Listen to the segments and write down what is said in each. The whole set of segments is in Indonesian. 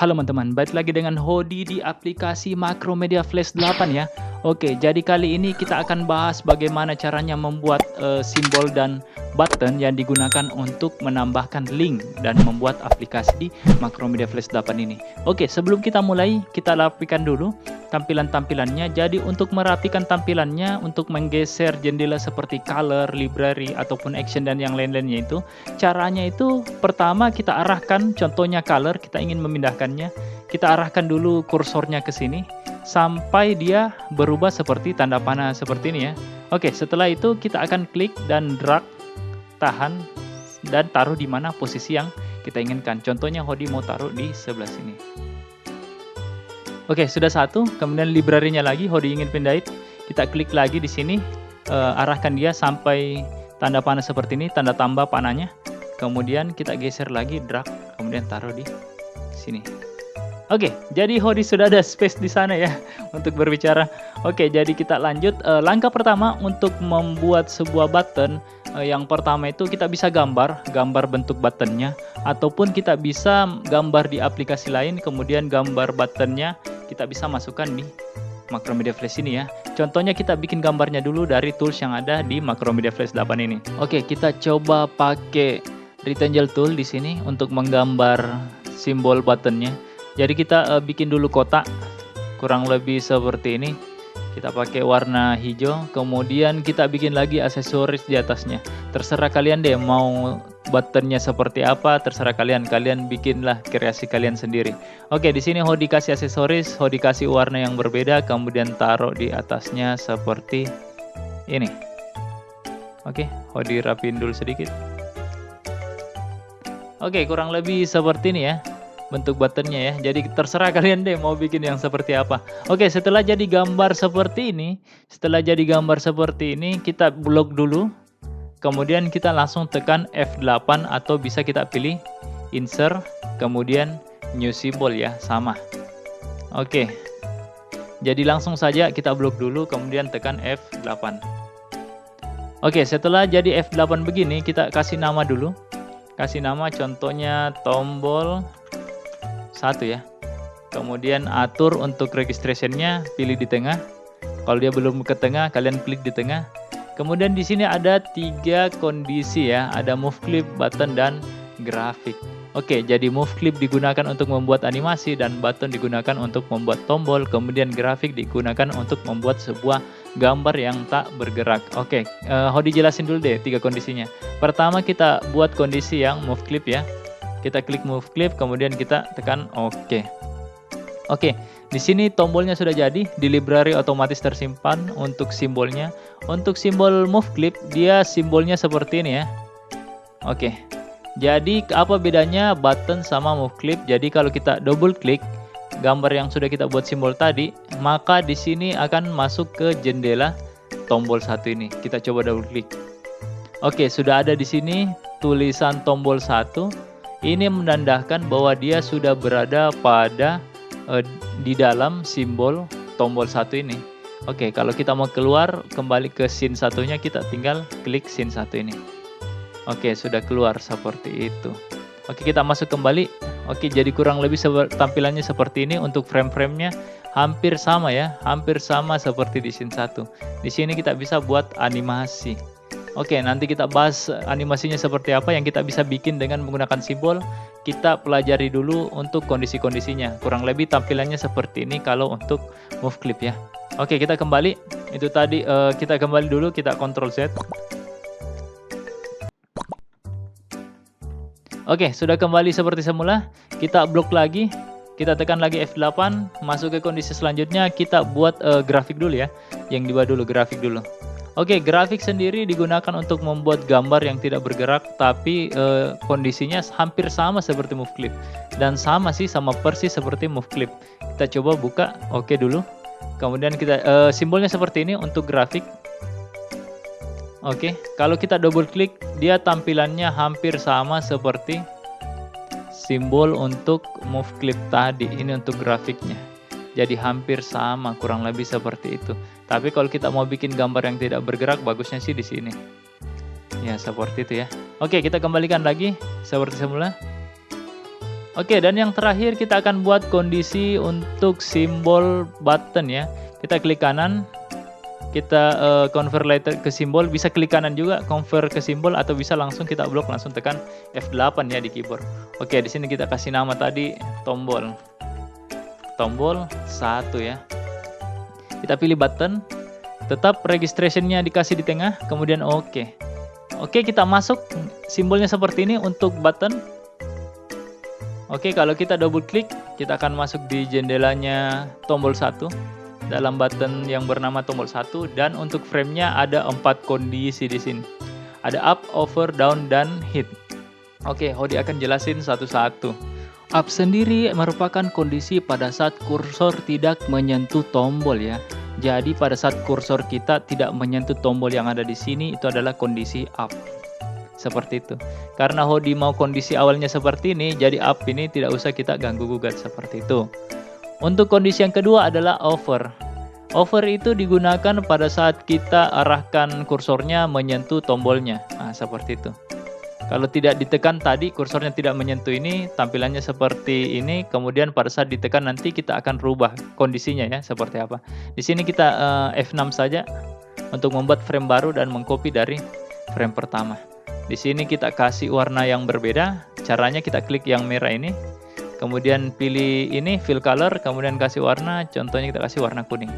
Halo teman-teman, balik lagi dengan Hodi di aplikasi Macromedia Flash 8 ya. Oke, jadi kali ini kita akan bahas bagaimana caranya membuat simbol dan button yang digunakan untuk menambahkan link dan membuat aplikasi di Macromedia Flash 8 ini. Oke, sebelum kita mulai, kita rapikan dulu tampilan-tampilannya. Jadi untuk merapikan tampilannya, untuk menggeser jendela seperti color, library, ataupun action dan yang lain-lainnya itu, caranya itu pertama kita arahkan, contohnya color, kita ingin memindahkannya, kita arahkan dulu kursornya ke sini sampai dia berubah seperti tanda panah seperti ini ya. Oke, setelah itu kita akan klik dan drag, tahan dan taruh di mana posisi yang kita inginkan. Contohnya Hodi mau taruh di sebelah sini. Oke, sudah satu. Kemudian library-nya lagi Hodi ingin pindahin, kita klik lagi di sini, arahkan dia sampai tanda panah seperti ini, tanda tambah panahnya. Kemudian kita geser lagi, drag, kemudian taruh di sini. Oke, jadi Hodi sudah ada space di sana ya untuk berbicara. Oke, jadi kita lanjut. Langkah pertama untuk membuat sebuah button, yang pertama itu kita bisa gambar bentuk buttonnya, ataupun kita bisa gambar di aplikasi lain, kemudian gambar buttonnya kita bisa masukkan di Macromedia Flash ini ya. Contohnya kita bikin gambarnya dulu dari tools yang ada di Macromedia Flash 8 ini. Oke, kita coba pakai rectangle tool di sini untuk menggambar simbol buttonnya. Jadi kita bikin dulu kotak kurang lebih seperti ini. Kita pakai warna hijau, kemudian kita bikin lagi aksesoris di atasnya. Terserah kalian deh mau buttonnya seperti apa, terserah kalian bikinlah kreasi kalian sendiri. Oke, di sini Hodi kasih aksesoris, Hodi kasih warna yang berbeda, kemudian taruh di atasnya seperti ini. Oke, Hodi rapiin dulu sedikit. Oke, kurang lebih seperti ini ya bentuk buttonnya ya. Jadi terserah kalian deh mau bikin yang seperti apa. Oke, setelah jadi gambar seperti ini, kita blok dulu. Kemudian kita langsung tekan F8 atau bisa kita pilih insert, kemudian new symbol ya, sama. Oke. Jadi langsung saja kita blok dulu, kemudian tekan F8. Oke, setelah jadi F8 begini, kita kasih nama dulu. Kasih nama contohnya tombol 1 ya. Kemudian atur untuk registrationnya, pilih di tengah. Kalau dia belum ke tengah, kalian klik di tengah. Kemudian di sini ada 3 kondisi ya, ada move clip, button, dan grafik. Oke, jadi move clip digunakan untuk membuat animasi dan button digunakan untuk membuat tombol, kemudian grafik digunakan untuk membuat sebuah gambar yang tak bergerak. Oke, Hodi jelasin dulu deh 3 kondisinya. Pertama kita buat kondisi yang move clip ya. Kita klik move clip, kemudian kita tekan OK. Oke, di sini tombolnya sudah jadi, di library otomatis tersimpan untuk simbolnya. Untuk simbol move clip, dia simbolnya seperti ini ya. Oke, jadi apa bedanya button sama move clip? Jadi kalau kita double klik gambar yang sudah kita buat simbol tadi, maka di sini akan masuk ke jendela tombol 1 ini. Kita coba double klik. Oke, sudah ada di sini tulisan tombol 1. Ini menandakan bahwa dia sudah berada pada di dalam simbol tombol 1 ini. Oke, kalau kita mau keluar kembali ke scene satunya, kita tinggal klik scene 1 ini. Oke, sudah keluar seperti itu. Oke, kita masuk kembali. Oke, jadi kurang lebih tampilannya seperti ini. Untuk frame-framenya hampir sama ya, hampir sama seperti di scene 1. Di sini kita bisa buat animasi. Oke, nanti kita bahas animasinya seperti apa yang kita bisa bikin dengan menggunakan simbol. Kita pelajari dulu untuk kondisi-kondisinya. Kurang lebih tampilannya seperti ini kalau untuk move clip ya. Oke, kita kembali. Itu tadi kita kembali dulu, kita Ctrl Z. Oke, sudah kembali seperti semula. Kita blok lagi. Kita tekan lagi F8, masuk ke kondisi selanjutnya. Kita buat grafik dulu ya. Yang di bawah dulu, grafik dulu. Oke, grafik sendiri digunakan untuk membuat gambar yang tidak bergerak, tapi kondisinya hampir sama seperti move clip. Dan sama persis seperti move clip. Kita coba buka, oke dulu. Kemudian kita simbolnya seperti ini untuk grafik. Oke, kalau kita double klik, dia tampilannya hampir sama seperti simbol untuk move clip tadi. Ini untuk grafiknya. Jadi hampir sama, kurang lebih seperti itu. Tapi kalau kita mau bikin gambar yang tidak bergerak, bagusnya sih di sini. Ya, seperti itu ya. Oke, kita kembalikan lagi seperti semula. Oke, dan yang terakhir kita akan buat kondisi untuk simbol button ya. Kita klik kanan, kita convert letter ke simbol, bisa klik kanan juga convert ke simbol, atau bisa langsung kita blok, langsung tekan F8 ya di keyboard. Oke, di sini kita kasih nama tadi tombol 1 ya. Kita pilih button, tetap registrationnya dikasih di tengah, kemudian oke. Oke, kita masuk simbolnya seperti ini untuk button. Oke, kalau kita double klik, kita akan masuk di jendelanya tombol 1 dalam button yang bernama tombol 1, dan untuk frame-nya ada 4 kondisi di sini. Ada up, over, down, dan hit. Oke, Hodi akan jelasin satu-satu. Up sendiri merupakan kondisi pada saat kursor tidak menyentuh tombol ya. Jadi pada saat kursor kita tidak menyentuh tombol yang ada di sini, itu adalah kondisi up. Seperti itu. Karena Hodi mau kondisi awalnya seperti ini, jadi up ini tidak usah kita ganggu-gugat seperti itu. Untuk kondisi yang kedua adalah over. Over itu digunakan pada saat kita arahkan kursornya menyentuh tombolnya. Nah, seperti itu. Kalau tidak ditekan tadi, kursornya tidak menyentuh ini, tampilannya seperti ini. Kemudian pada saat ditekan nanti kita akan rubah kondisinya ya, seperti apa. Di sini kita F6 saja untuk membuat frame baru dan mengcopy dari frame pertama. Di sini kita kasih warna yang berbeda. Caranya kita klik yang merah ini, kemudian pilih ini fill color, kemudian kasih warna. Contohnya kita kasih warna kuning.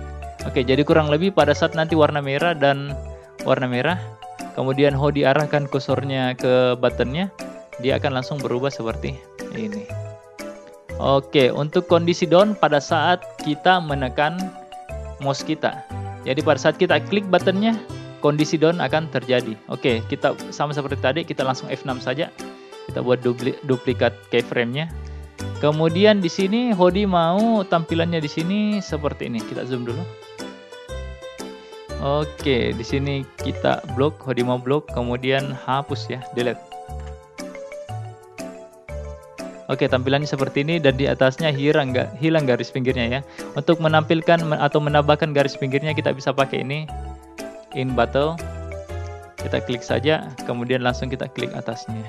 Oke, jadi kurang lebih pada saat nanti warna merah dan warna merah, kemudian Hodi arahkan kursornya ke buttonnya, dia akan langsung berubah seperti ini. Oke, untuk kondisi down pada saat kita menekan mouse kita. Jadi pada saat kita klik buttonnya, kondisi down akan terjadi. Oke, kita sama seperti tadi, kita langsung F6 saja. Kita buat duplikat keyframe-nya. Kemudian di sini Hodi mau tampilannya di sini seperti ini. Kita zoom dulu. Oke, di sini kita blok, Hodi mau blok, kemudian hapus ya, delete. Oke, tampilannya seperti ini, dan di atasnya hilang garis pinggirnya ya. Untuk menampilkan atau menambahkan garis pinggirnya kita bisa pakai ini, in button. Kita klik saja, kemudian langsung kita klik atasnya.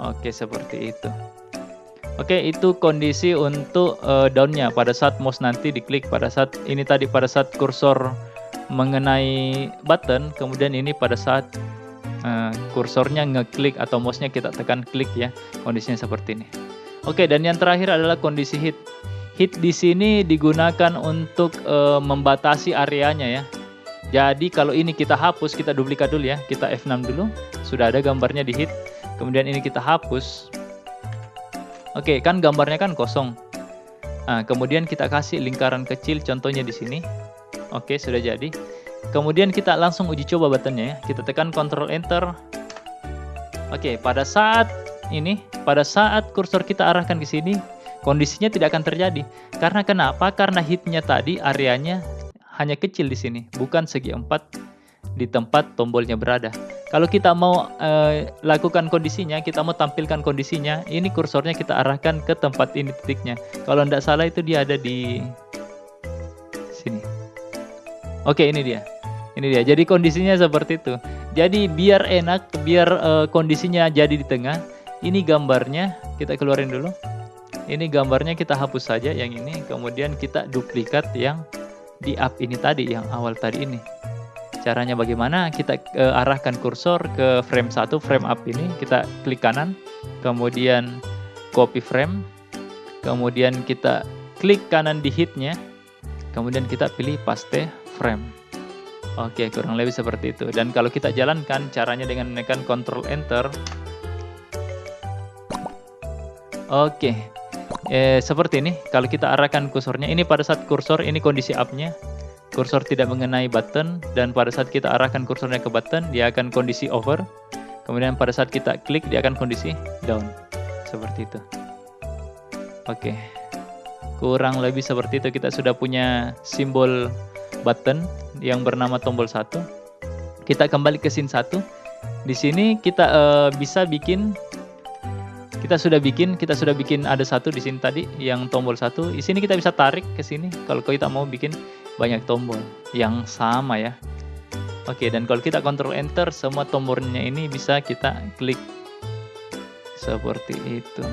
Oke, seperti itu. Oke, itu kondisi untuk down-nya pada saat mouse nanti diklik, pada saat ini tadi pada saat kursor mengenai button, kemudian ini pada saat kursornya ngeklik atau mouse-nya kita tekan klik ya, kondisinya seperti ini. Oke, dan yang terakhir adalah kondisi hit. Hit di sini digunakan untuk membatasi areanya ya. Jadi kalau ini kita hapus, kita duplikat dulu ya, kita F6 dulu, sudah ada gambarnya di hit. Kemudian ini kita hapus. Oke, kan gambarnya kan kosong. Nah, kemudian kita kasih lingkaran kecil, contohnya di sini. Oke, sudah jadi. Kemudian kita langsung uji coba buttonnya ya. Kita tekan Ctrl Enter. Oke, pada saat ini, pada saat kursor kita arahkan ke sini, kondisinya tidak akan terjadi. Karena kenapa? Karena hitnya tadi areanya hanya kecil di sini, bukan segi 4 di tempat tombolnya berada. Kalau kita mau lakukan kondisinya, kita mau tampilkan kondisinya, ini kursornya kita arahkan ke tempat ini titiknya. Kalau tidak salah itu dia ada di sini. Oke, ini dia. Ini dia. Jadi kondisinya seperti itu. Jadi biar enak, biar kondisinya jadi di tengah. Ini gambarnya, kita keluarin dulu. Ini gambarnya kita hapus saja yang ini, kemudian kita duplikat yang di up ini tadi, yang awal tadi ini. Caranya bagaimana? Kita arahkan kursor ke frame 1, frame up ini, kita klik kanan, kemudian copy frame, kemudian kita klik kanan di hitnya, kemudian kita pilih paste frame. Oke, kurang lebih seperti itu. Dan kalau kita jalankan, caranya dengan menekan Ctrl Enter. Oke, seperti ini. Kalau kita arahkan kursornya, ini pada saat kursor, ini kondisi up-nya. Kursor tidak mengenai button, dan pada saat kita arahkan kursornya ke button, dia akan kondisi over. Kemudian pada saat kita klik, dia akan kondisi down. Seperti itu. Oke. Kurang lebih seperti itu. Kita sudah punya simbol button yang bernama tombol 1. Kita kembali ke scene 1. Di sini kita bisa bikin, kita sudah bikin ada satu di sini tadi yang tombol 1. Di sini kita bisa tarik ke sini kalau kita mau bikin banyak tombol yang sama ya. Oke, dan kalau kita Ctrl Enter, semua tombolnya ini bisa kita klik seperti itu.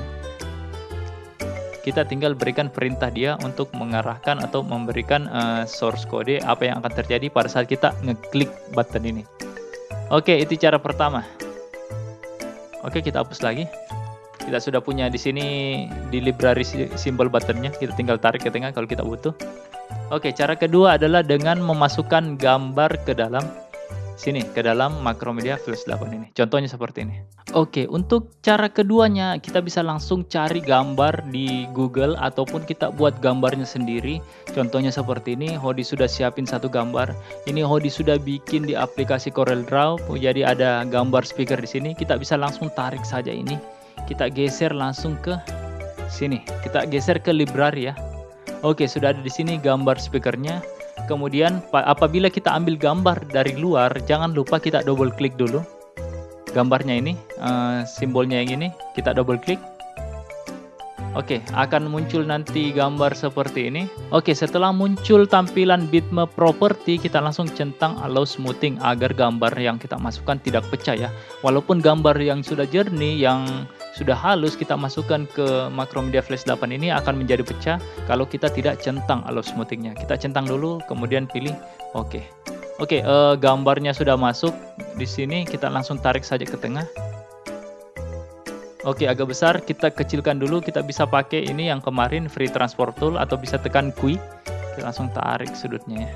kita tinggal berikan perintah dia untuk mengarahkan atau memberikan source kode apa yang akan terjadi pada saat kita ngeklik button ini. Oke, itu cara pertama. Oke, kita hapus lagi. Kita sudah punya di sini di library simbol buttonnya, kita tinggal tarik ke tengah kalau kita butuh. Oke, cara kedua adalah dengan memasukkan gambar ke dalam sini, ke dalam Macromedia Flash 8 ini. Contohnya seperti ini. Oke, untuk cara keduanya kita bisa langsung cari gambar di Google ataupun kita buat gambarnya sendiri. Contohnya seperti ini, Hodi sudah siapin satu gambar. Ini Hodi sudah bikin di aplikasi CorelDRAW. Jadi ada gambar speaker di sini. Kita bisa langsung tarik saja ini. Kita geser langsung ke sini. Kita geser ke library ya. Oke, sudah ada di sini gambar speakernya. Kemudian apabila kita ambil gambar dari luar, jangan lupa kita double klik dulu gambarnya ini, simbolnya yang ini, kita double klik. Oke, akan muncul nanti gambar seperti ini. Oke, setelah muncul tampilan bitmap property, kita langsung centang allow smoothing agar gambar yang kita masukkan tidak pecah ya. Walaupun gambar yang sudah jernih, yang sudah halus kita masukkan ke Macromedia Flash 8 ini akan menjadi pecah kalau kita tidak centang allow smoothingnya. Kita centang dulu, kemudian pilih oke. Oke, gambarnya sudah masuk di sini, kita langsung tarik saja ke tengah. Oke, agak besar, kita kecilkan dulu. Kita bisa pakai ini yang kemarin free transform tool atau bisa tekan Q. Kita langsung tarik sudutnya ya.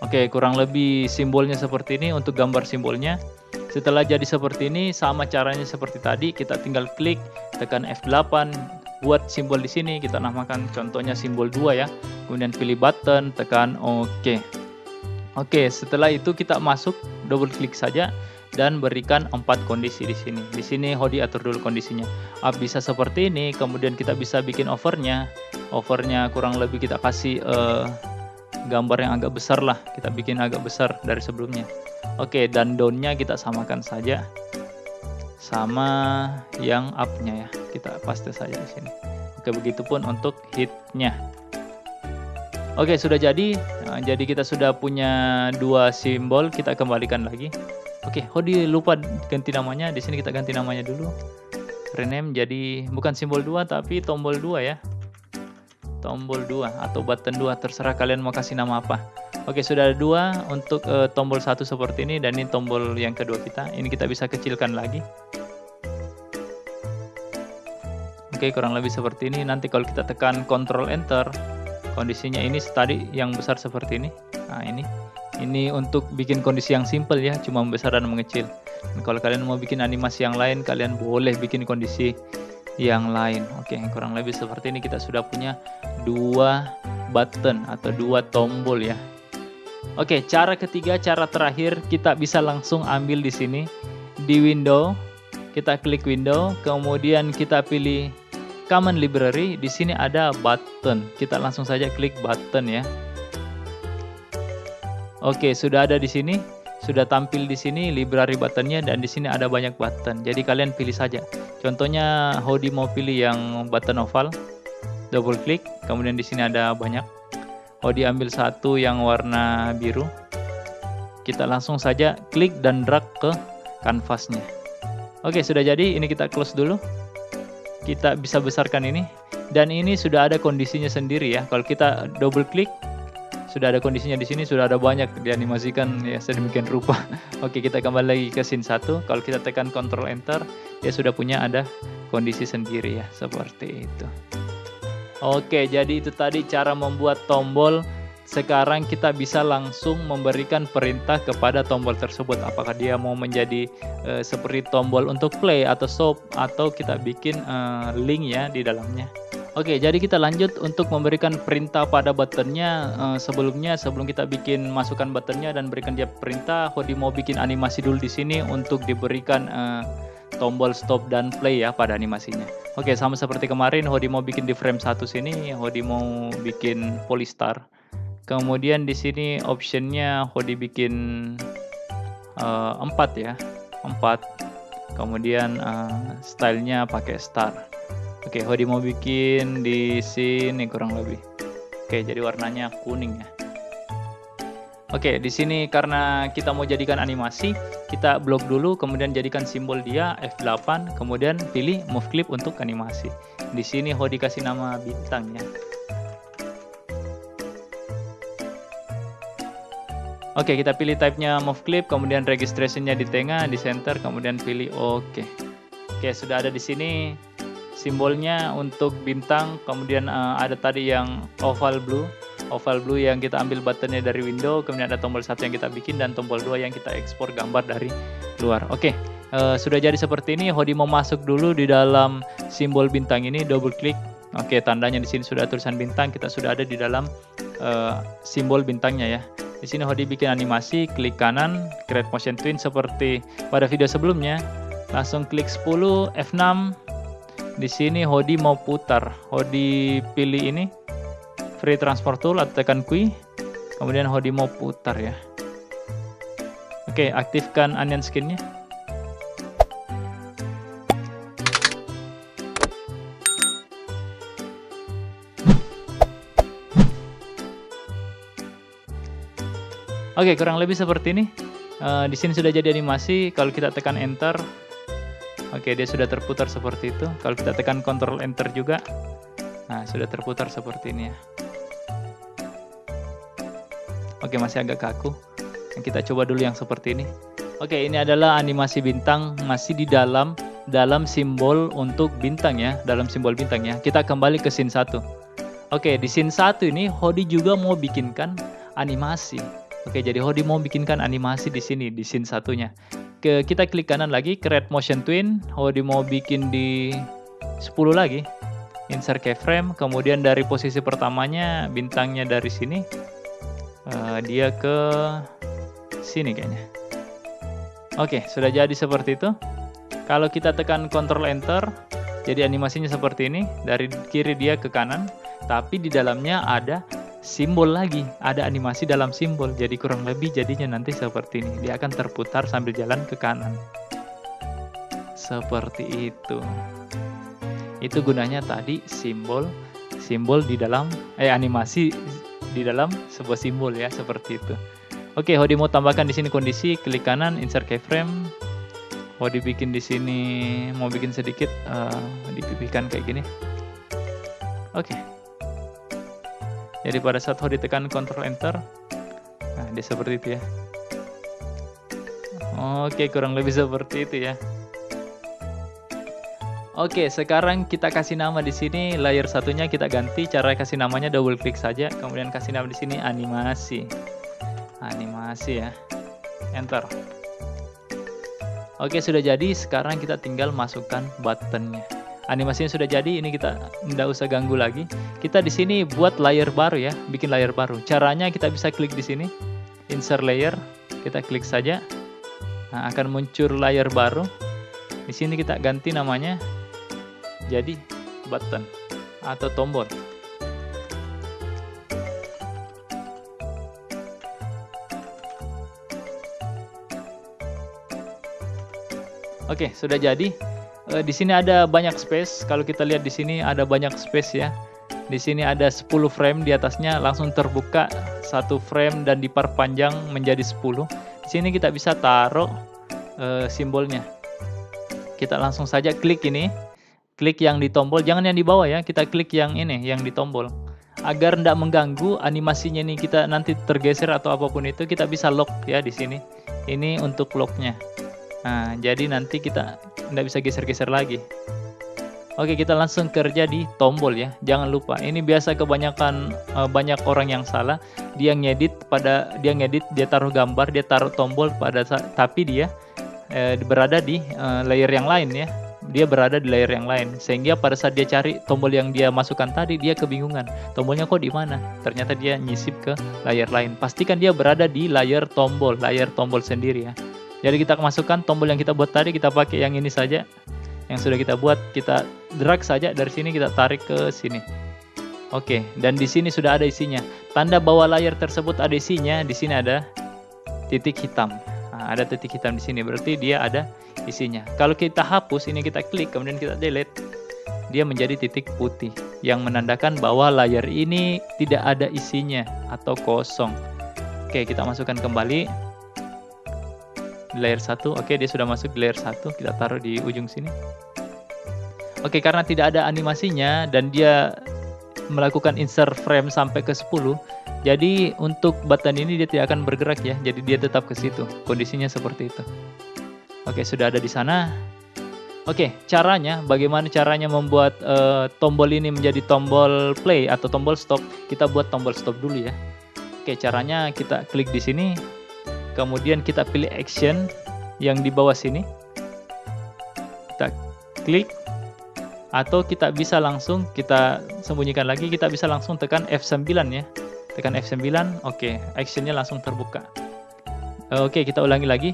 Oke, kurang lebih simbolnya seperti ini untuk gambar simbolnya. Setelah jadi seperti ini, sama caranya seperti tadi, kita tinggal klik, tekan F8, buat simbol di sini, kita namakan contohnya simbol 2 ya. Kemudian pilih button, tekan OK. Oke, setelah itu kita masuk, double klik saja dan berikan 4 kondisi di sini. Di sini Hodi atur dulu kondisinya. Bisa seperti ini, kemudian kita bisa bikin overnya. Overnya kurang lebih kita kasih gambar yang agak besar lah. Kita bikin agak besar dari sebelumnya. Oke, dan down-nya kita samakan saja sama yang up-nya ya. Kita paste saja di sini. Oke, begitupun untuk hit-nya. Oke, sudah jadi. Nah, jadi kita sudah punya 2 simbol, kita kembalikan lagi. Oke, Hodi lupa ganti namanya. Di sini kita ganti namanya dulu. Rename jadi bukan simbol 2 tapi tombol 2 ya. Tombol 2 atau button 2, terserah kalian mau kasih nama apa. Oke, sudah ada 2 untuk tombol 1 seperti ini dan ini tombol yang kedua kita. Ini kita bisa kecilkan lagi. Oke, kurang lebih seperti ini. Nanti kalau kita tekan Ctrl Enter, kondisinya ini tadi yang besar seperti ini. Nah, ini untuk bikin kondisi yang simple ya, cuma membesar dan mengecil. Dan kalau kalian mau bikin animasi yang lain, kalian boleh bikin kondisi yang lain. Oke, kurang lebih seperti ini kita sudah punya 2 button atau 2 tombol ya. Oke, cara ketiga, cara terakhir, kita bisa langsung ambil di sini di window. Kita klik window, kemudian kita pilih common library. Di sini ada button. Kita langsung saja klik button ya. Oke, sudah ada di sini, sudah tampil di sini library buttonnya dan di sini ada banyak button. Jadi kalian pilih saja. Contohnya Hodi mau pilih yang button oval, double klik, kemudian di sini ada banyak. Hodi ambil satu yang warna biru. Kita langsung saja klik dan drag ke kanvasnya. Oke, sudah jadi. Ini kita close dulu. Kita bisa besarkan ini. Dan ini sudah ada kondisinya sendiri ya. Kalau kita double klik, sudah ada kondisinya di sini, sudah ada banyak dianimasikan ya sedemikian rupa. Oke, kita kembali lagi ke scene 1. Kalau kita tekan Ctrl Enter, dia sudah punya ada kondisi sendiri ya, seperti itu. Oke, jadi itu tadi cara membuat tombol. Sekarang kita bisa langsung memberikan perintah kepada tombol tersebut. Apakah dia mau menjadi seperti tombol untuk play atau stop, atau kita bikin link ya di dalamnya. Oke, jadi kita lanjut untuk memberikan perintah pada buttonnya. Sebelum kita bikin masukkan buttonnya dan berikan dia perintah, Hodi mau bikin animasi dulu di sini untuk diberikan tombol stop dan play ya pada animasinya. Oke, sama seperti kemarin, Hodi mau bikin di frame 1 sini, Hodi mau bikin polystar. Kemudian di sini optionnya Hodi bikin 4 ya, 4. Kemudian stylenya pakai star. Oke, Hodi mau bikin di sini kurang lebih. Oke, jadi warnanya kuning ya. Oke, di sini karena kita mau jadikan animasi, kita blok dulu, kemudian jadikan simbol dia F8, kemudian pilih move clip untuk animasi. Di sini Hodi kasih nama bintang ya. Oke, kita pilih type-nya move clip, kemudian registration-nya di tengah, di center, kemudian pilih oke. Oke, sudah ada di sini simbolnya untuk bintang, kemudian ada tadi yang oval blue yang kita ambil buttonnya dari window, kemudian ada tombol 1 yang kita bikin dan tombol 2 yang kita ekspor gambar dari luar. Oke, sudah jadi seperti ini. Hodi mau masuk dulu di dalam simbol bintang ini, double klik. Oke, tandanya di sini sudah tulisan bintang, kita sudah ada di dalam simbol bintangnya ya. Di sini Hodi bikin animasi, klik kanan, create motion twin seperti pada video sebelumnya. Langsung klik 10 F6. Di sini Hodi mau putar. Hodi pilih ini free transfer tool atau tekan Q. Kemudian Hodi mau putar ya. Oke, aktifkan onion skin-nya. Oke, kurang lebih seperti ini. Di sini sudah jadi animasi. Kalau kita tekan enter, oke, dia sudah terputar seperti itu. Kalau kita tekan Ctrl Enter juga, nah sudah terputar seperti ini ya. Oke, masih agak kaku. Kita coba dulu yang seperti ini. Oke, ini adalah animasi bintang masih di dalam simbol untuk bintang ya, dalam simbol bintang ya. Kita kembali ke scene 1. Oke, di scene 1 ini Hodi juga mau bikinkan animasi. Oke, jadi Hodi mau bikinkan animasi di sini, di scene 1-nya. Kita klik kanan lagi, create motion twin. Hodi mau bikin di 10 lagi. Insert keyframe, kemudian dari posisi pertamanya, bintangnya dari sini. Dia ke sini kayaknya. Oke, sudah jadi seperti itu. Kalau kita tekan Ctrl Enter, jadi animasinya seperti ini. Dari kiri dia ke kanan, tapi di dalamnya ada simbol lagi, ada animasi dalam simbol. Jadi kurang lebih jadinya nanti seperti ini. Dia akan terputar sambil jalan ke kanan. Seperti itu. Itu gunanya tadi simbol di dalam animasi di dalam sebuah simbol ya, seperti itu. Oke, Hodi mau tambahkan di sini kondisi, klik kanan, insert keyframe. Hodi bikin di sini, mau bikin sedikit, dipipihkan kayak gini. Oke. Jadi pada saat Hodi tekan Ctrl Enter, nah dia seperti itu ya. Oke, kurang lebih seperti itu ya. Oke, sekarang kita kasih nama di sini, layer satunya kita ganti. Cara kasih namanya double klik saja, kemudian kasih nama di sini animasi. Animasi ya. Enter. Oke, sudah jadi. Sekarang kita tinggal masukkan buttonnya. Animasinya sudah jadi, ini kita nggak usah ganggu lagi. Kita di sini buat layer baru ya, bikin layer baru. Caranya kita bisa klik di sini, insert layer, kita klik saja. Nah, akan muncul layer baru. Di sini kita ganti namanya jadi button atau tombol. Oke, sudah jadi. Di sini ada banyak space. Kalau kita lihat di sini ada banyak space ya. Di sini ada 10 frame, di atasnya langsung terbuka satu frame dan diperpanjang menjadi 10. Di sini kita bisa taruh simbolnya. Kita langsung saja klik ini. Klik yang di tombol, jangan yang di bawah ya. Kita klik yang ini, yang di tombol. Agar tidak mengganggu animasinya nih, kita nanti tergeser atau apapun itu, kita bisa lock ya di sini. Ini untuk locknya. Nah, jadi nanti kita tidak bisa geser-geser lagi. Oke, kita langsung kerja di tombol ya. Jangan lupa, ini biasa kebanyakan banyak orang yang salah. Dia ngedit, dia taruh gambar, dia taruh tombol tapi dia berada di layer yang lain ya. Dia berada di layer yang lain, sehingga pada saat dia cari tombol yang dia masukkan tadi, dia kebingungan. Tombolnya kok di mana? Ternyata dia nyisip ke layer lain. Pastikan dia berada di layar tombol sendiri ya. Jadi kita masukkan tombol yang kita buat tadi, kita pakai yang ini saja. Yang sudah kita buat, kita drag saja dari sini, kita tarik ke sini. Oke, dan di sini sudah ada isinya. Tanda bahwa layar tersebut ada isinya, di sini ada titik hitam. Nah, ada titik hitam di sini, berarti dia ada isinya. Kalau kita hapus, ini kita klik, kemudian kita delete, dia menjadi titik putih yang menandakan bahwa layar ini tidak ada isinya atau kosong. Oke, Oke, kita masukkan kembali di layer 1. Oke, dia sudah masuk di layer 1. Kita taruh di ujung sini. Oke, karena tidak ada animasinya dan dia melakukan insert frame sampai ke 10, jadi untuk button ini dia tidak akan bergerak ya. Jadi dia tetap ke situ. Kondisinya seperti itu. Oke, sudah ada di sana. Oke, caranya, bagaimana caranya membuat tombol ini menjadi tombol play atau tombol stop? Kita buat tombol stop dulu ya. Oke, caranya kita klik di sini, kemudian kita pilih action yang di bawah sini. Kita klik, atau kita bisa langsung, kita sembunyikan lagi, kita bisa langsung tekan F9 ya. Tekan F9, oke, actionnya langsung terbuka. Oke, kita ulangi lagi.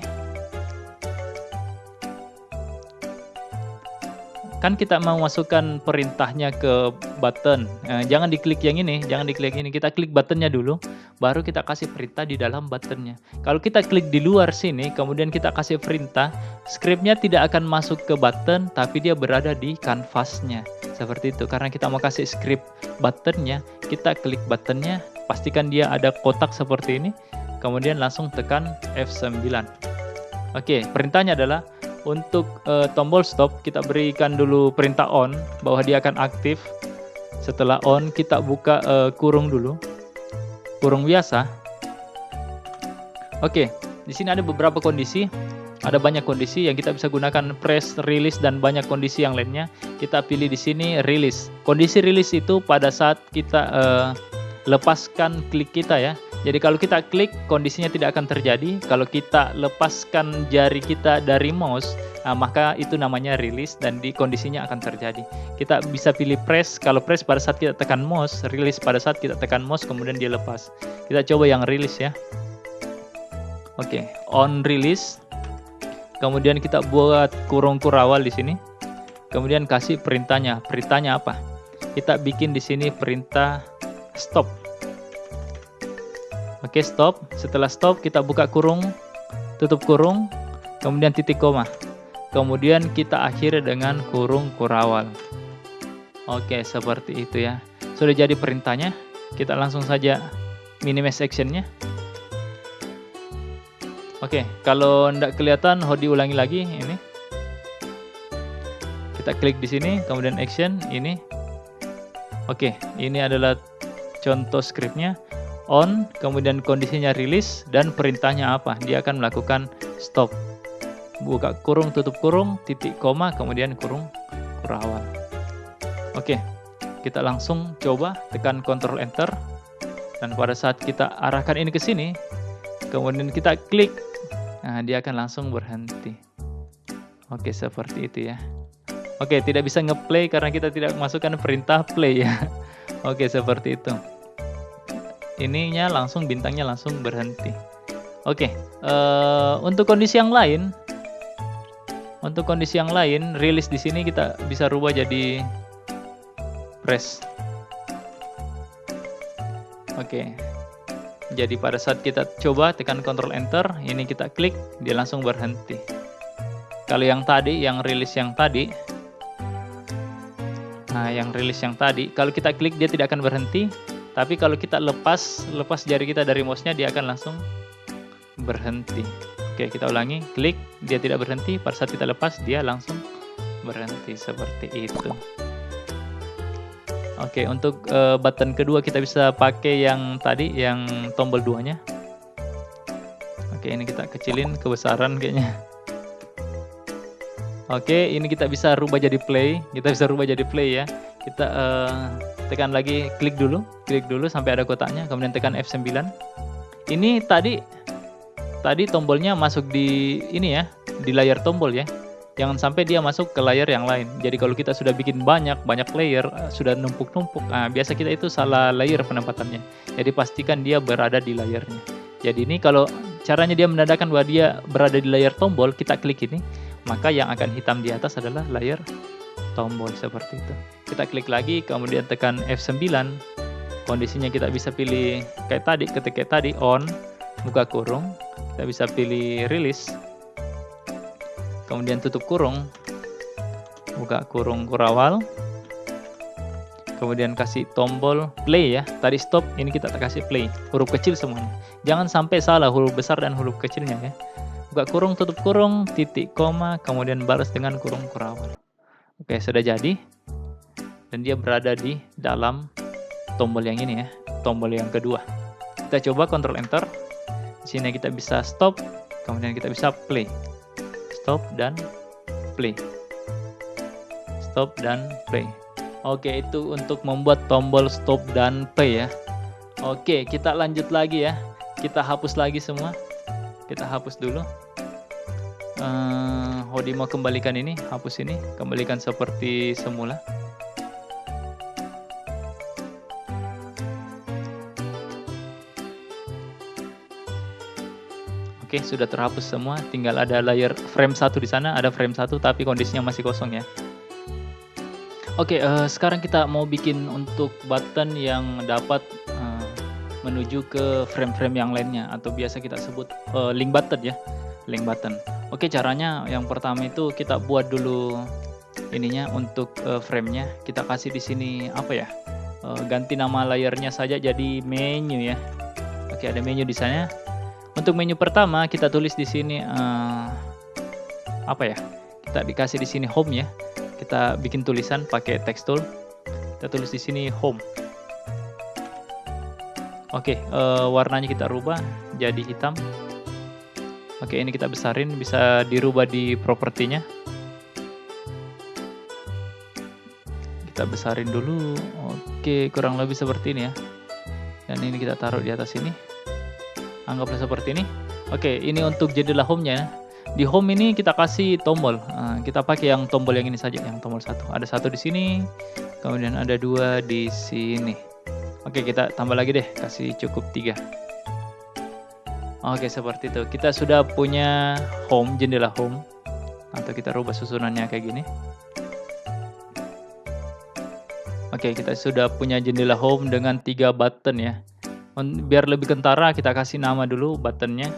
Kan kita mau masukkan perintahnya ke button. Jangan diklik yang ini, jangan diklik ini. Kita klik buttonnya dulu, baru kita kasih perintah di dalam buttonnya. Kalau kita klik di luar sini, kemudian kita kasih perintah, scriptnya tidak akan masuk ke button, tapi dia berada di kanvasnya. Seperti itu, karena kita mau kasih script buttonnya, kita klik buttonnya, pastikan dia ada kotak seperti ini, kemudian langsung tekan F9. Oke, perintahnya adalah, untuk tombol stop kita berikan dulu perintah on bahwa dia akan aktif. Setelah on kita buka kurung dulu, kurung biasa. Oke, di sini ada beberapa kondisi, ada banyak kondisi yang kita bisa gunakan, press, release, dan banyak kondisi yang lainnya. Kita pilih di sini release. Kondisi release itu pada saat kita lepaskan klik kita ya. Jadi kalau kita klik, kondisinya tidak akan terjadi. Kalau kita lepaskan jari kita dari mouse, maka itu namanya release dan di kondisinya akan terjadi. Kita bisa pilih press. Kalau press pada saat kita tekan mouse, release pada saat kita tekan mouse kemudian dia lepas. Kita coba yang release ya. Oke, on release. Kemudian kita buat kurung kurawal di sini. Kemudian kasih perintahnya. Perintahnya apa? Kita bikin di sini perintah stop. Oke, stop. Setelah stop, kita buka kurung, tutup kurung, kemudian titik koma. Kemudian kita akhiri dengan kurung kurawal. Oke, seperti itu ya. Sudah jadi perintahnya. Kita langsung saja minimize actionnya. Oke, kalau tidak kelihatan, diulangi lagi ini. Kita klik di sini, kemudian action ini. Oke, ini adalah contoh scriptnya. On, kemudian kondisinya release, dan perintahnya apa? Dia akan melakukan stop. Buka kurung, tutup kurung, titik koma, kemudian kurung kurawal. Oke, kita langsung coba tekan Ctrl Enter, dan pada saat kita arahkan ini ke sini, kemudian kita klik, nah dia akan langsung berhenti. Oke, seperti itu ya. Oke, tidak bisa ngeplay karena kita tidak masukkan perintah play ya. Oke, seperti itu. Ininya langsung, bintangnya langsung berhenti. Oke, untuk kondisi yang lain, release di sini kita bisa rubah jadi press. Oke, jadi pada saat kita coba tekan Ctrl Enter, ini kita klik, dia langsung berhenti. Kalau yang tadi, yang release yang tadi, kalau kita klik dia tidak akan berhenti. Tapi kalau kita lepas jari kita dari mouse-nya, dia akan langsung berhenti. Oke, kita ulangi. Klik, dia tidak berhenti. Pada saat kita lepas, dia langsung berhenti. Seperti itu. Oke, untuk button kedua kita bisa pakai yang tadi, yang tombol 2-nya. Oke, ini kita kecilin kebesaran kayaknya. Oke, ini kita bisa rubah jadi play. Ya. Kita tekan lagi, klik dulu sampai ada kotaknya, kemudian tekan F9. Ini tadi tombolnya masuk di ini ya, di layar tombol ya. Jangan sampai dia masuk ke layar yang lain. Jadi kalau kita sudah bikin banyak layer, sudah numpuk-numpuk, biasa kita itu salah layer penempatannya. Jadi pastikan dia berada di layarnya. Jadi ini kalau caranya dia menandakan bahwa dia berada di layar tombol, kita klik ini, maka yang akan hitam di atas adalah layar tombol, seperti itu. Kita klik lagi, kemudian tekan F9. Kondisinya kita bisa pilih kayak tadi, ketika tadi on, buka kurung. Kita bisa pilih release, kemudian tutup kurung, buka kurung kurawal, kemudian kasih tombol play ya. Tadi stop, ini kita kasih play. Huruf kecil semuanya. Jangan sampai salah huruf besar dan huruf kecilnya ya. Buka kurung, tutup kurung, titik, koma, kemudian balas dengan kurung kurawal. Oke, sudah jadi. Dan dia berada di dalam tombol yang ini ya, tombol yang kedua. Kita coba Ctrl Enter. Di sini kita bisa stop, kemudian kita bisa play. Stop dan play. Stop dan play. Oke, itu untuk membuat tombol stop dan play ya. Oke, kita lanjut lagi ya. Kita hapus lagi semua. Kita hapus dulu. Hodi mau kembalikan ini, hapus ini, kembalikan seperti semula. Oke, sudah terhapus semua. Tinggal ada layer frame 1 di sana, ada frame 1 tapi kondisinya masih kosong ya. Oke, sekarang kita mau bikin untuk button yang dapat menuju ke frame-frame yang lainnya, atau biasa kita sebut link button ya, link button. Oke, caranya yang pertama itu kita buat dulu ininya untuk frame-nya. Kita kasih di sini apa ya? Ganti nama layernya saja jadi menu ya. Oke, ada menu di sana. Untuk menu pertama kita tulis di sini apa ya? Kita dikasih di sini home ya. Kita bikin tulisan pakai text tool. Kita tulis di sini home. Oke, warnanya kita rubah jadi hitam. Oke, ini kita besarin, bisa dirubah di propertinya. Kita besarin dulu. Oke, kurang lebih seperti ini ya. Dan ini kita taruh di atas ini. Anggaplah seperti ini. Oke, ini untuk jendela home-nya. Di home ini kita kasih tombol. Kita pakai yang tombol yang ini saja, yang tombol 1. Ada 1 di sini, kemudian ada 2 di sini. Oke, kita tambah lagi deh, kasih cukup 3. Oke, seperti itu. Kita sudah punya home, jendela home. Atau kita rubah susunannya kayak gini. Oke, kita sudah punya jendela home dengan 3 button ya. Biar lebih kentara, kita kasih nama dulu buttonnya.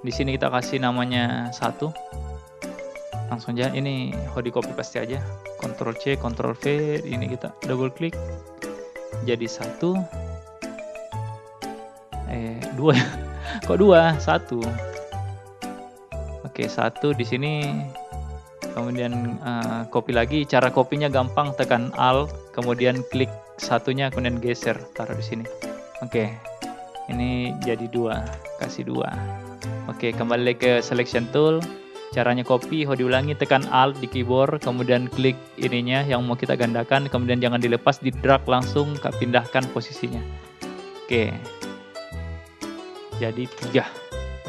Di sini kita kasih namanya 1. Langsung aja, ini Hodi copy paste aja. Ctrl C, Ctrl V, ini kita double klik. Jadi 1. 2 ya. Kok 2? 1. Oke, 1 di sini. Kemudian copy lagi. Cara copy-nya gampang, tekan Alt, kemudian klik satunya, kemudian geser, taruh di sini. Oke, ini jadi 2, kasih 2. Oke, kembali ke selection tool. Caranya copy, Hodi ulangi, tekan Alt di keyboard, kemudian klik ininya yang mau kita gandakan, kemudian jangan dilepas, di drag langsung pindahkan posisinya. Oke, jadi 3.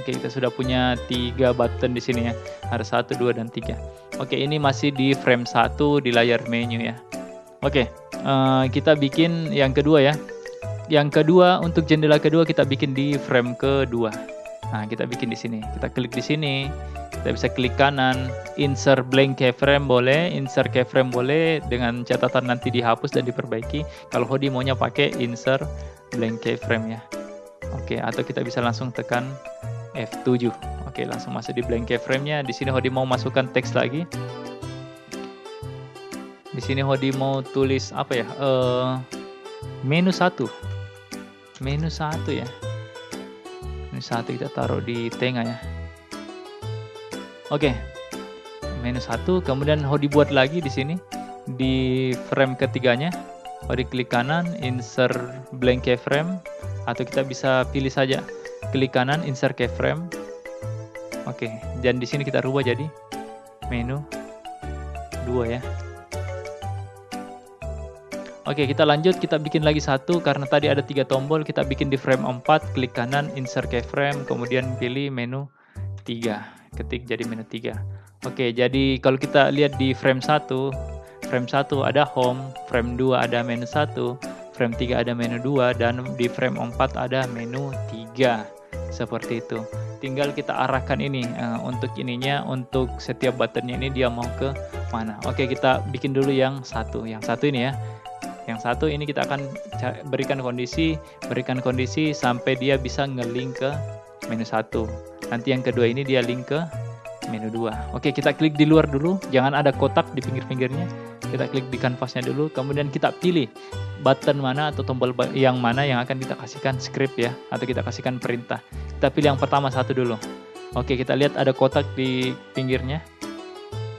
Oke, kita sudah punya 3 button di sini ya. Ada 1, 2, dan 3. Oke, ini masih di frame 1 di layar menu ya. Oke, kita bikin yang kedua ya. Yang kedua, untuk jendela kedua kita bikin di frame kedua. Nah, kita bikin di sini. Kita klik di sini. Kita bisa klik kanan, insert blank keyframe boleh, insert keyframe boleh, dengan catatan nanti dihapus dan diperbaiki. Kalau Hodi maunya pakai insert blank keyframe ya. Oke, atau kita bisa langsung tekan F7. Oke, langsung masuk di blank keyframe-nya. Di sini Hodi mau masukkan teks lagi. Di sini Hodi mau tulis apa ya? Menu 1. Menu 1 ya. Menu 1 kita taruh di tengah ya. Oke. Menu 1, kemudian Hodi buat lagi di sini di frame ketiganya. Hodi klik kanan, insert blank keyframe, atau kita bisa pilih saja klik kanan, insert keyframe. Oke, dan di sini kita rubah jadi menu 2 ya. Oke, kita lanjut, kita bikin lagi 1 karena tadi ada 3 tombol, kita bikin di frame 4, klik kanan, insert keyframe, kemudian pilih menu 3, ketik jadi menu 3. Oke, jadi kalau kita lihat di frame 1 ada home, frame 2 ada menu 1, frame 3 ada menu 2, dan di frame 4 ada menu 3. Seperti itu. Tinggal kita arahkan ini untuk ininya, untuk setiap buttonnya ini dia mau ke mana. Oke, kita bikin dulu yang 1. Yang 1 ini ya. Yang 1 ini kita akan berikan kondisi sampai dia bisa nge-link ke menu 1. Nanti yang kedua ini dia link ke menu 2. Oke, kita klik di luar dulu, jangan ada kotak di pinggir-pinggirnya. Kita klik di kanvasnya dulu, kemudian kita pilih button mana atau tombol yang mana yang akan kita kasihkan script ya, atau kita kasihkan perintah. Kita pilih yang pertama satu dulu. Oke, kita lihat ada kotak di pinggirnya.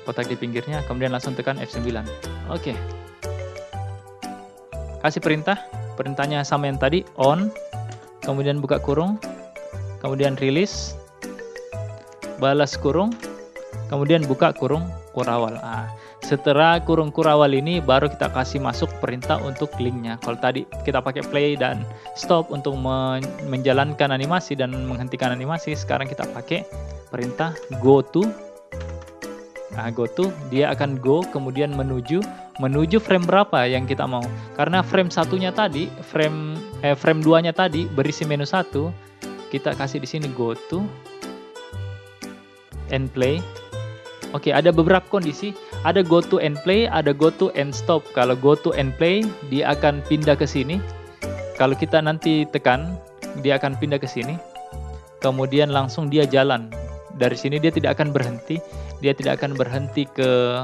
Kotak di pinggirnya, kemudian langsung tekan F9. Oke. Kasih perintah. Perintahnya sama yang tadi, on, kemudian buka kurung, kemudian release, balas kurung, kemudian buka kurung kurawal. Setelah kurung kurawal ini baru kita kasih masuk perintah untuk linknya. Kalau tadi kita pakai play dan stop untuk menjalankan animasi dan menghentikan animasi, sekarang kita pakai perintah go to. Go to, dia akan go kemudian menuju frame berapa yang kita mau. Karena frame satunya tadi, frame 2-nya tadi berisi menu 1, kita kasih di sini go to and play. Oke, ada beberapa kondisi, ada go to and play, ada go to and stop. Kalau go to and play, dia akan pindah ke sini. Kalau kita nanti tekan, dia akan pindah ke sini. Kemudian langsung dia jalan. Dari sini dia tidak akan berhenti. Dia tidak akan berhenti ke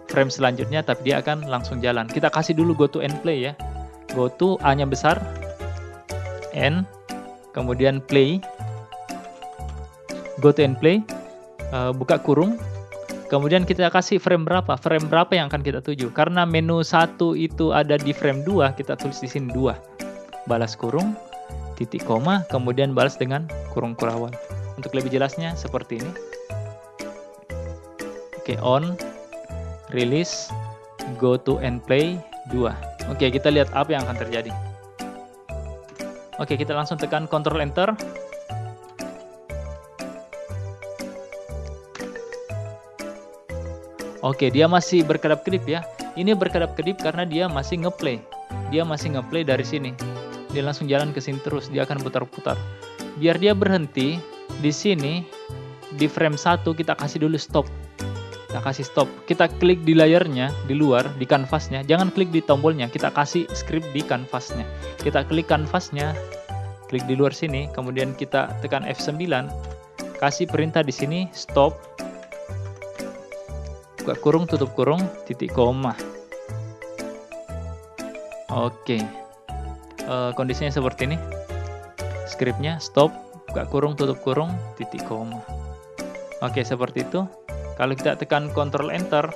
frame selanjutnya, tapi dia akan langsung jalan. Kita kasih dulu go to and play ya. Go to, A-nya besar, N, kemudian play. Go to and play, buka kurung. Kemudian kita kasih frame berapa? Frame berapa yang akan kita tuju? Karena menu 1 itu ada di frame 2, kita tulis di sini 2. Balas kurung, titik koma, kemudian balas dengan kurung kurawal. Untuk lebih jelasnya seperti ini. Oke, on, release, go to and play 2. Oke, kita lihat apa yang akan terjadi. Oke, kita langsung tekan Ctrl Enter. Oke, dia masih berkedap-kedip ya. Ini berkedap-kedip karena dia masih ngeplay. Dia masih ngeplay dari sini. Dia langsung jalan ke sini terus, dia akan putar-putar. Biar dia berhenti, di sini di frame 1 kita kasih dulu stop. Kita kasih stop. Kita klik di layarnya, di luar, di kanvasnya. Jangan klik di tombolnya, kita kasih script di kanvasnya. Kita klik kanvasnya, klik di luar sini, kemudian kita tekan F9, kasih perintah di sini stop. Buka kurung, tutup kurung, titik koma. Oke. Kondisinya seperti ini. Scriptnya stop, buka kurung, tutup kurung, titik koma. Oke, seperti itu. Kalau kita tekan Ctrl Enter,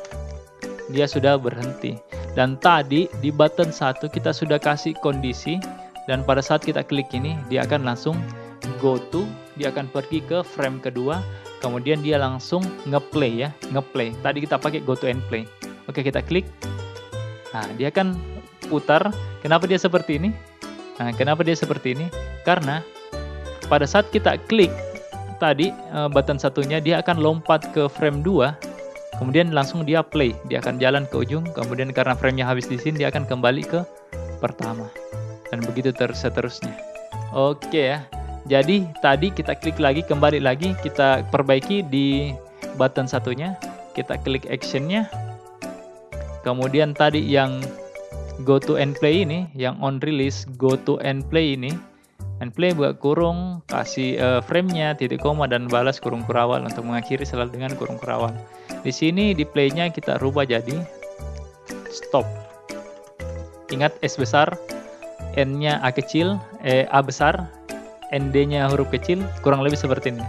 dia sudah berhenti. Dan tadi di button 1 kita sudah kasih kondisi, dan pada saat kita klik ini, dia akan langsung go to, dia akan pergi ke frame kedua, kemudian dia langsung ngeplay ya, ngeplay. Tadi kita pakai go to and play. Oke, kita klik. Nah, dia akan putar. Kenapa dia seperti ini? Kenapa dia seperti ini? Karena pada saat kita klik tadi button satunya, dia akan lompat ke frame 2, kemudian langsung dia play. Dia akan jalan ke ujung, kemudian karena framenya habis di sini, dia akan kembali ke pertama. Dan begitu seterusnya. Oke ya. Jadi tadi kita klik lagi, kembali lagi, kita perbaiki di button satunya, kita klik actionnya, kemudian tadi yang go to and play ini, yang on release, go to and play ini, and play buka kurung, kasih frame-nya, titik koma, dan balas kurung kurawal untuk mengakhiri selalu dengan kurung kurawal. Di sini di play-nya kita rubah jadi stop. Ingat S besar, N-nya A kecil, A besar, ND-nya huruf kecil, kurang lebih seperti ini.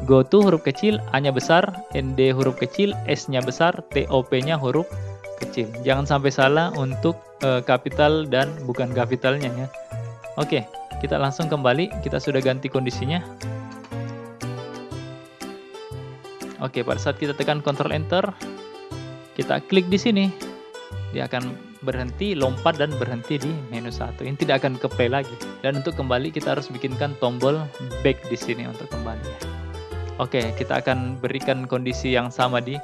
Go to huruf kecil, A-nya besar, ND huruf kecil, S-nya besar, TOP-nya huruf kecil. Jangan sampai salah untuk kapital dan bukan kapitalnya ya. Oke, kita langsung kembali, kita sudah ganti kondisinya. Oke, pada saat kita tekan Ctrl Enter, kita klik di sini, dia akan berhenti, lompat, dan berhenti di menu 1. Ini tidak akan ke play lagi. Dan untuk kembali kita harus bikinkan tombol back di sini untuk kembali. Oke, kita akan berikan kondisi yang sama di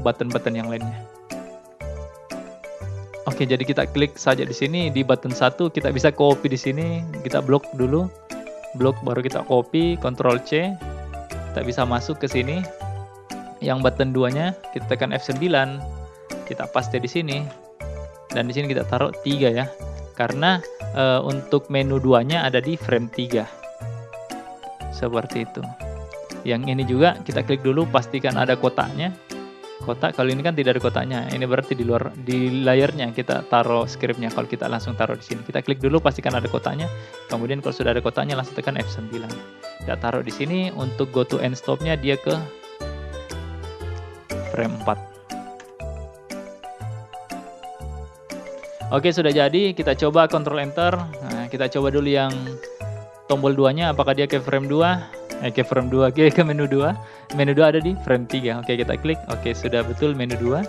button-button yang lainnya. Oke, jadi kita klik saja di sini di button 1, kita bisa copy di sini, kita blok dulu. Blok baru kita copy, Ctrl C. Kita bisa masuk ke sini. Yang button 2-nya kita tekan F9, kita paste di sini. Dan di sini kita taruh 3 ya. Karena untuk menu 2-nya ada di frame 3. Seperti itu. Yang ini juga kita klik dulu, pastikan ada kotaknya. kotak. Kalau ini kan tidak ada kotaknya, ini berarti di luar, di layarnya kita taruh scriptnya. Kalau kita langsung taruh di sini, kita klik dulu pastikan ada kotaknya, kemudian kalau sudah ada kotaknya langsung tekan F9. Kita taruh di sini. Untuk go to end stopnya dia ke frame 4. Oke, sudah jadi. Kita coba Ctrl Enter. Nah, kita coba dulu yang tombol 2-nya, apakah dia ke frame 2? Ke frame 2, ke menu 2. Menu 2 ada di frame 3. Oke, kita klik. Oke, sudah betul menu 2.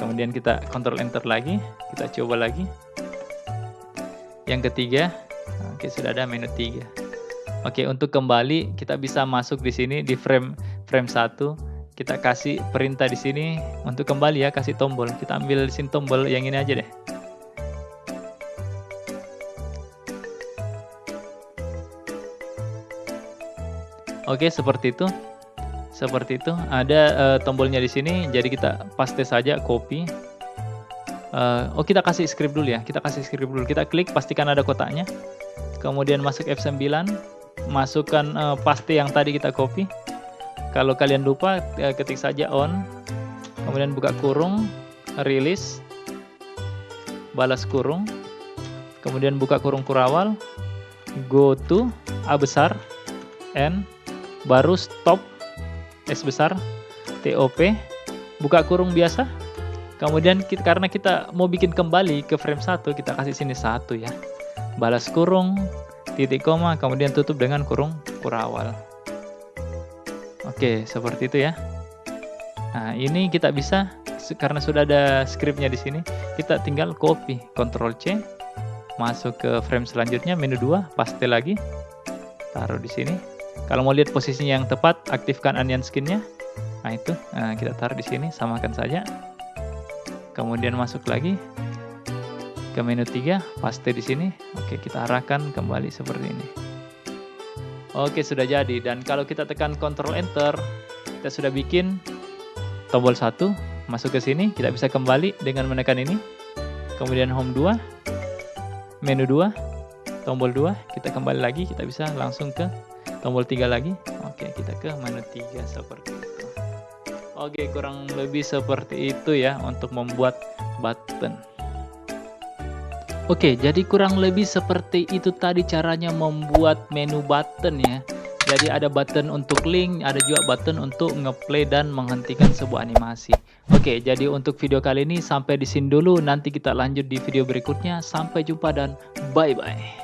Kemudian kita Ctrl Enter lagi. Kita coba lagi. Yang ketiga. Oke, sudah ada menu 3. Oke, untuk kembali kita bisa masuk di sini di frame 1. Kita kasih perintah di sini untuk kembali ya, kasih tombol. Kita ambil di sini tombol yang ini aja deh. Oke, seperti itu. Seperti itu. Ada tombolnya di sini. Jadi kita paste saja, copy. Kita kasih script dulu ya. Kita kasih script dulu. Kita klik, pastikan ada kotaknya. Kemudian masuk F9. Masukkan paste yang tadi kita copy. Kalau kalian lupa, ketik saja on. Kemudian buka kurung, release, balas kurung. Kemudian buka kurung kurawal, go to A besar, N, baru stop, S besar, TOP, buka kurung biasa. Kemudian karena kita mau bikin kembali ke frame 1, kita kasih sini 1 ya. Balas kurung, titik koma, kemudian tutup dengan kurung kurawal. Oke, seperti itu ya. Nah, ini kita bisa, karena sudah ada scriptnya di sini, kita tinggal copy, Ctrl C, masuk ke frame selanjutnya, menu 2, paste lagi, taruh di sini. Kalau mau lihat posisinya yang tepat, aktifkan onion skin-nya. Nah, itu, kita taruh di sini, samakan saja. Kemudian masuk lagi ke menu 3, paste di sini. Oke, kita arahkan kembali seperti ini. Oke, sudah jadi. Dan kalau kita tekan Ctrl Enter, kita sudah bikin tombol 1, masuk ke sini, kita bisa kembali dengan menekan ini. Kemudian home 2, menu 2, tombol 2, kita kembali lagi, kita bisa langsung ke tombol 3 lagi. Oke, kita ke menu 3 seperti itu. Oke, kurang lebih seperti itu ya untuk membuat button. Oke, jadi kurang lebih seperti itu tadi caranya membuat menu button ya. Jadi ada button untuk link, ada juga button untuk ngeplay dan menghentikan sebuah animasi. Oke, jadi untuk video kali ini sampai di sini dulu. Nanti kita lanjut di video berikutnya. Sampai jumpa dan bye-bye.